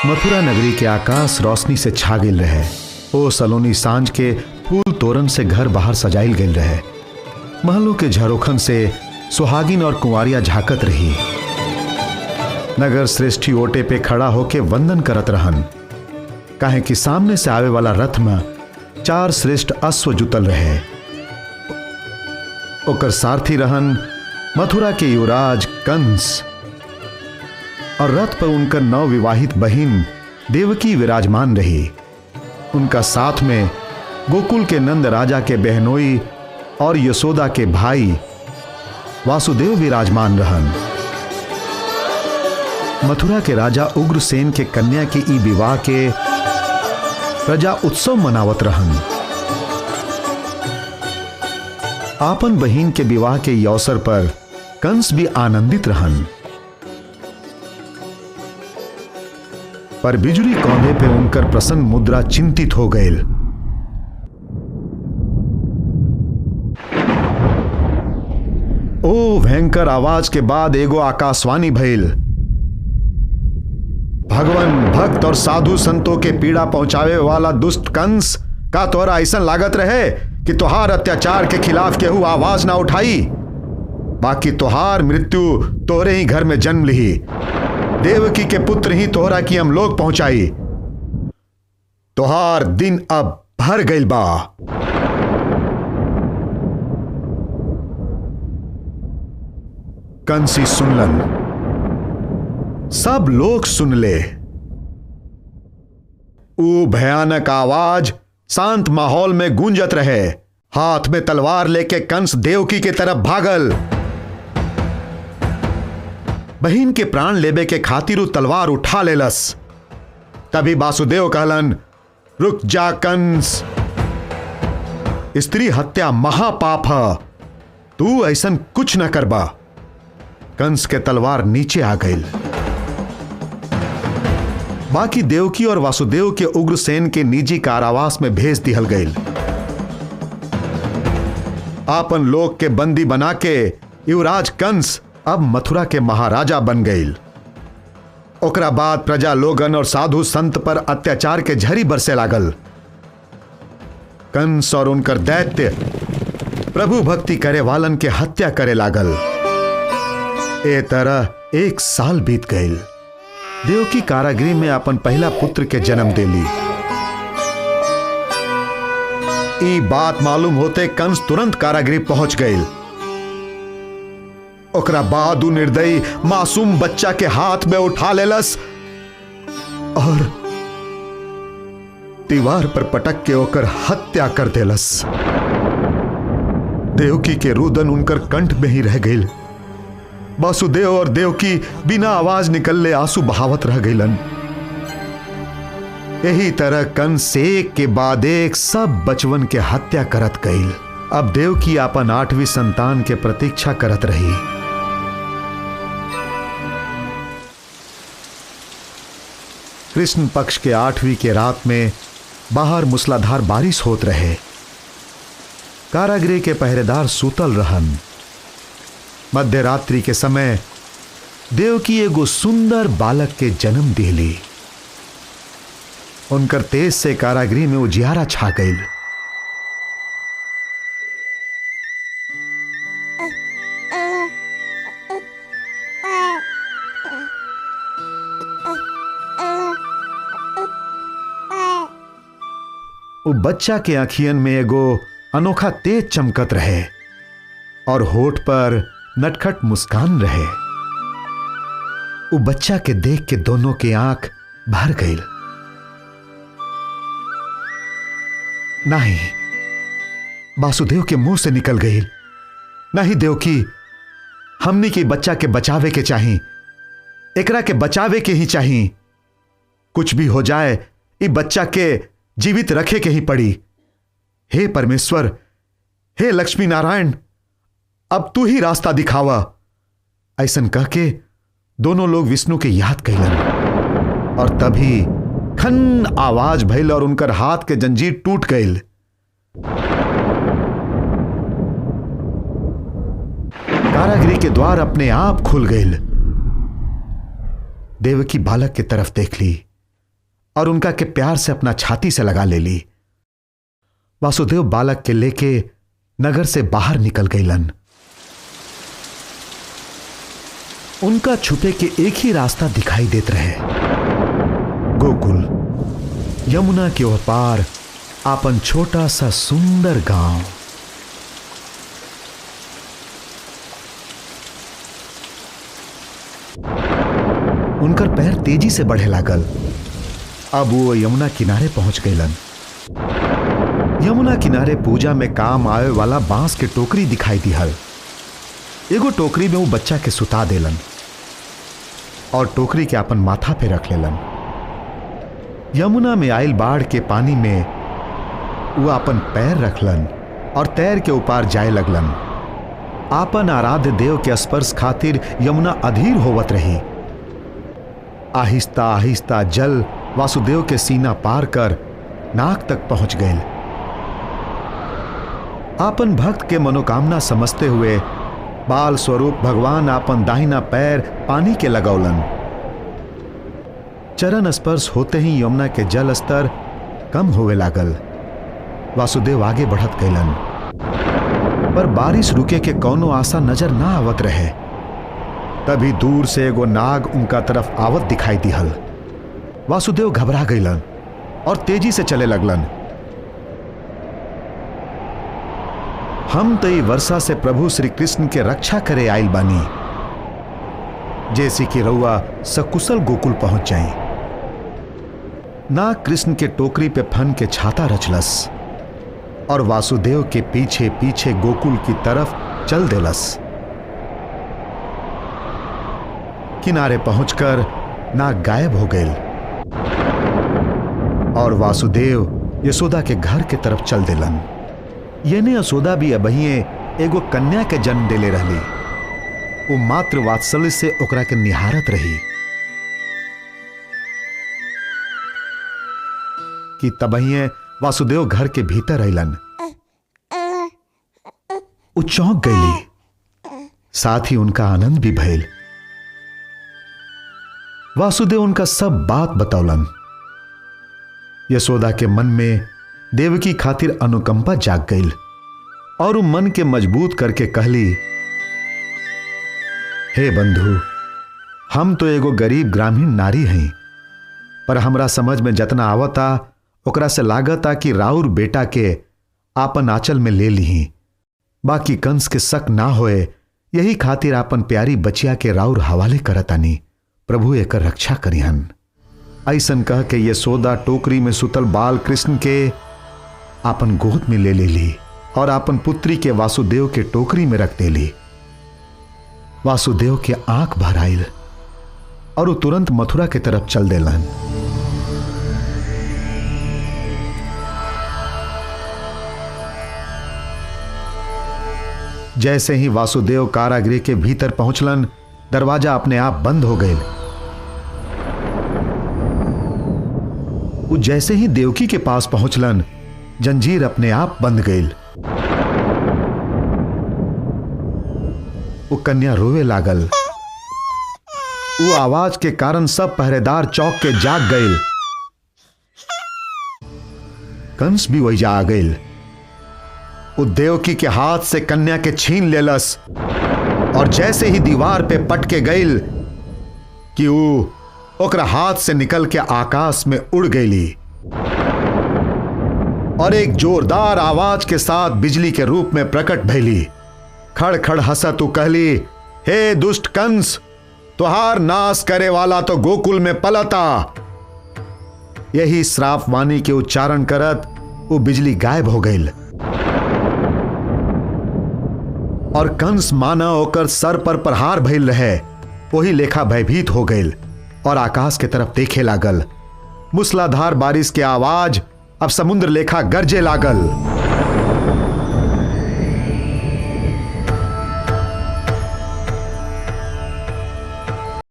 मथुरा नगरी के आकाश रोशनी से छा गिल रहे। ओ सलोनी सांझ के फूल तोरण से घर बाहर सजाइल गल रहे। महलों के झरोखन से सुहागिन और कुंवारियां झाकत रही। नगर श्रेष्ठी ओटे पे खड़ा होके वंदन करत रहन, काहे कि सामने से आवे वाला रथ में 4 श्रेष्ठ अश्व जुतल रहे। ओकर सारथी रहन मथुरा के युवराज कंस, और रथ पर उनकर नवविवाहित बहिन देवकी विराजमान रही। उनका साथ में गोकुल के नंद राजा के बहनोई और यशोदा के भाई वासुदेव विराजमान रहन। मथुरा के राजा उग्रसेन के कन्या के ई विवाह के प्रजा उत्सव मनावत रहन। आपन बहिन के विवाह के अवसर पर कंस भी आनंदित रहन। पर बिजुली कौंधे पे उनकर प्रसन्न मुद्रा चिंतित हो गए। ओ भयंकर आवाज के बाद एगो आकाशवाणी भइल। भगवान भक्त और साधु संतों के पीड़ा पहुंचावे वाला दुष्ट कंस, का तोरा ऐसा लागत रहे कि तुहार अत्याचार के खिलाफ केहू आवाज ना उठाई? बाकी तुहार मृत्यु तोरे ही घर में जन्म ली। देवकी के पुत्र ही तोहरा की हम लोग पहुंचाई। तुहार दिन अब भर गइल बा। कंसी सुनलन, सब लोग सुन ले। वो भयानक आवाज शांत माहौल में गूंजत रहे। हाथ में तलवार लेके कंस देवकी के तरफ भागल। बहिन के प्राण लेबे के खातिर तलवार उठा लेलस। तभी वासुदेव कहलन, रुक जा कंस, स्त्री हत्या महापाप है, तू ऐसन कुछ न करबा। कंस के तलवार नीचे आ गई। बाकी देवकी और वासुदेव के उग्रसेन के निजी कारावास में भेज दिहल गई। आपन लोग के बंदी बना के युवराज कंस अब मथुरा के महाराजा बन गई। ओकरा बाद प्रजा लोगन और साधु संत पर अत्याचार के झरी बरसे लागल। कंस और उनकर दैत्य प्रभु भक्ति करे वालन के हत्या करे लागल। ए तरह 1 साल बीत गई। देवकी कारागृह में अपन पहला पुत्र के जन्म देली। ई बात मालूम होते कंस तुरंत कारागृह पहुंच गई। ओकरा बाद निर्दयी मासूम बच्चा के हाथ में उठा लेलस और दीवार पर पटक के ओकर हत्या कर देलस। देवकी के रुदन उनकर कंठ में ही रह गई। वासुदेव और देवकी बिना आवाज निकलले आंसू बहावत रह गईलन। यही तरह कंस एक के बाद एक सब बचवन के हत्या करत गईल। अब देवकी अपन 8वीं संतान के प्रतीक्षा करत रही। कृष्ण पक्ष के 8वीं के रात में बाहर मूसलाधार बारिश होत रहे। कारागृह के पहरेदार सूतल रहन। मध्य रात्रि के समय देवकी एगो सुंदर बालक के जन्म दिली। उनकर तेज से कारागृह में उजियारा छा गई। वो बच्चा के आंखियन में एगो अनोखा तेज चमकत रहे और होठ पर नटखट मुस्कान रहे। वो बच्चा के देख के दोनों की आंख भर गई। नहीं, वासुदेव के मुंह से निकल गई, नहीं देवकी, हमनी के बच्चा के बचावे के चाही, एकरा के बचावे के ही चाही। कुछ भी हो जाए ये बच्चा के जीवित रखे के ही पड़ी। हे परमेश्वर, हे लक्ष्मी नारायण, अब तू ही रास्ता दिखावा। ऐसन कह के दोनों लोग विष्णु के याद कैलन और तभी खन आवाज भइल और उनकर हाथ के जंजीर टूट गई। कारागृह के द्वार अपने आप खुल गए। देवकी बालक की तरफ देख ली। और उनका के प्यार से अपना छाती से लगा ले ली। वासुदेव बालक के लेके नगर से बाहर निकल गईलन। उनका छुपे के एक ही रास्ता दिखाई देत रहे, गोकुल, यमुना के ओर पार आपन छोटा सा सुंदर गांव। उनकर पैर तेजी से बढ़े लागल। अब वो यमुना किनारे पहुंच गईलन। यमुना किनारे पूजा में काम आवे वाला बांस के टोकरी दिखाई दिहल। एगो टोकरी में वो बच्चा के सुता देलन और टोकरी के अपन माथा पे रख लेलन। यमुना में आयल बाढ़ के पानी में वो अपन पैर रखलन और तैर के ऊपर जाए लगलन। आपन आराध्य देव के स्पर्श खातिर यमुना अधीर होवत रही। आहिस्ता आहिस्ता जल वासुदेव के सीना पार कर नाक तक पहुंच गए। आपन भक्त के मनोकामना समझते हुए बाल स्वरूप भगवान आपन दाहिना पैर पानी के लगौलन। चरण स्पर्श होते ही यमुना के जल स्तर कम होवे लागल। वासुदेव आगे बढ़त गईलन, पर बारिश रुके के कौनो आशा नजर ना आवत रहे। तभी दूर से एगो नाग उनका तरफ आवत दिखाई दिहल। वासुदेव घबरा गईलन और तेजी से चले लगलन। हम तो ये वर्षा से प्रभु श्री कृष्ण के रक्षा करे आइल बानी, जैसे कि रउआ सकुशल गोकुल पहुंच जाए। नाग कृष्ण के टोकरी पे फन के छाता रचलस और वासुदेव के पीछे पीछे गोकुल की तरफ चल देलस। किनारे पहुंचकर नाग गायब हो गए और वासुदेव यशोदा के घर के तरफ चल देलन। येने यशोदा भी अबहिए एगो कन्या के जन्म देले रहली। वो मात्र वात्सल्य से ओकरा के निहारत रही कि तबहिए वासुदेव घर के भीतर अइलन। वो चौंक गईली, साथ ही उनका आनंद भी भइल। वासुदेव उनका सब बात बतौलन। यशोदा के मन में देवकी खातिर अनुकंपा जाग गई और वो मन के मजबूत करके कहली, हे बंधु, हम तो एगो गरीब ग्रामीण नारी हैं, पर हमरा समझ में जतना आवता ओकरा से लागता कि राउर बेटा के आपन आंचल में ले ली। बाकी कंस के शक ना होए, यही खातिर आपन प्यारी बचिया के राउर हवाले करतानी। प्रभु एकर रक्षा करिहन। ऐसन कह के यशोदा टोकरी में सुतल बाल कृष्ण के आपन गोद में ले ली और आपन पुत्री के वासुदेव के टोकरी में रख देली। वासुदेव के आंख भर आइल और वो तुरंत मथुरा के तरफ चल देलन। जैसे ही वासुदेव कारागृह के भीतर पहुंचलन, दरवाजा अपने आप बंद हो गए। वो जैसे ही देवकी के पास पहुंचलन, जंजीर अपने आप बंद गई। वो कन्या रोवे लागल। वो आवाज के कारण सब पहरेदार चौक के जाग गए। कंस भी वही जा आ गई। वो देवकी के हाथ से कन्या के छीन लेलस और जैसे ही दीवार पे पटके गई कि वो ओकरा हाथ से निकल के आकाश में उड़ गई और एक जोरदार आवाज के साथ बिजली के रूप में प्रकट भैली। खड़ खड़ हंसत तू कहली, हे दुष्ट कंस, तुहार नाश करे वाला तो गोकुल में पलता। यही श्राप वाणी के उच्चारण करत वो बिजली गायब हो गई और कंस माना होकर सर पर प्रहार भइल रहे, वही लेखा भयभीत हो गई और आकाश के तरफ देखे लागल। मूसलाधार बारिश के आवाज अब समुद्र लेखा गरजे लागल।